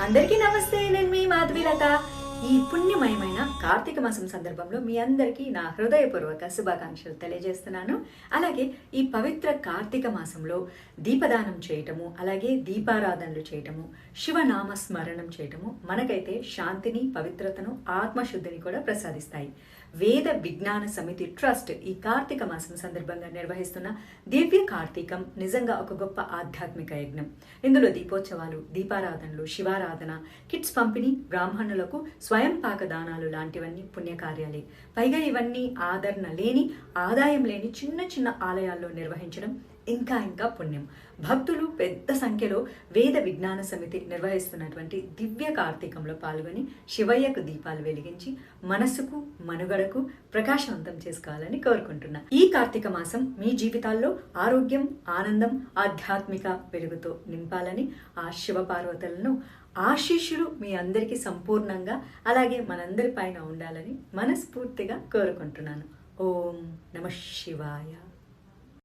అందరికీ నమస్తే. నేను మీ మాధవీలత. ఈ పుణ్యమయమైన కార్తీక మాసం సందర్భంలో మీ అందరికీ నా హృదయపూర్వక శుభాకాంక్షలు తెలియజేస్తున్నాను. అలాగే ఈ పవిత్ర కార్తీక మాసంలో దీపదానం చేయటము, అలాగే దీపారాధనలు చేయటము, శివనామ స్మరణం చేయటము మనకైతే శాంతిని, పవిత్రతను, ఆత్మశుద్ధిని కూడా ప్రసాదిస్తాయి. వేద విజ్ఞాన సమితి ట్రస్ట్ ఈ కార్తీక మాసం సందర్భంగా నిర్వహిస్తున్న దివ్య కార్తీకం నిజంగా ఒక గొప్ప ఆధ్యాత్మిక యజ్ఞం. ఇందులో దీపోత్సవాలు, దీపారాధనలు, శివారాధన, కిట్స్ పంపిణీ, బ్రాహ్మణులకు స్వయం పాక దానాలు లాంటివన్నీ పుణ్యకార్యాలే. పైగా ఇవన్నీ ఆదరణ లేని, ఆదాయం లేని చిన్న చిన్న ఆలయాల్లో నిర్వహించడం ఇంకా ఇంకా పుణ్యం. భక్తులు పెద్ద సంఖ్యలో వేద విజ్ఞాన సమితి నిర్వహిస్తున్నటువంటి దివ్య కార్తీకంలో పాల్గొని శివయ్యకు దీపాలు వెలిగించి మనసుకు, మనుగడకు ప్రకాశవంతం చేసుకోవాలని కోరుకుంటున్నా. ఈ కార్తీక మాసం మీ జీవితాల్లో ఆరోగ్యం, ఆనందం, ఆధ్యాత్మిక వెలుగుతో నింపాలని ఆ శివ పార్వతులను ఆశీస్సులు మీ అందరికీ సంపూర్ణంగా, అలాగే మనందరి పైన ఉండాలని మనస్ఫూర్తిగా కోరుకుంటున్నాను. ఓం నమః శివాయ.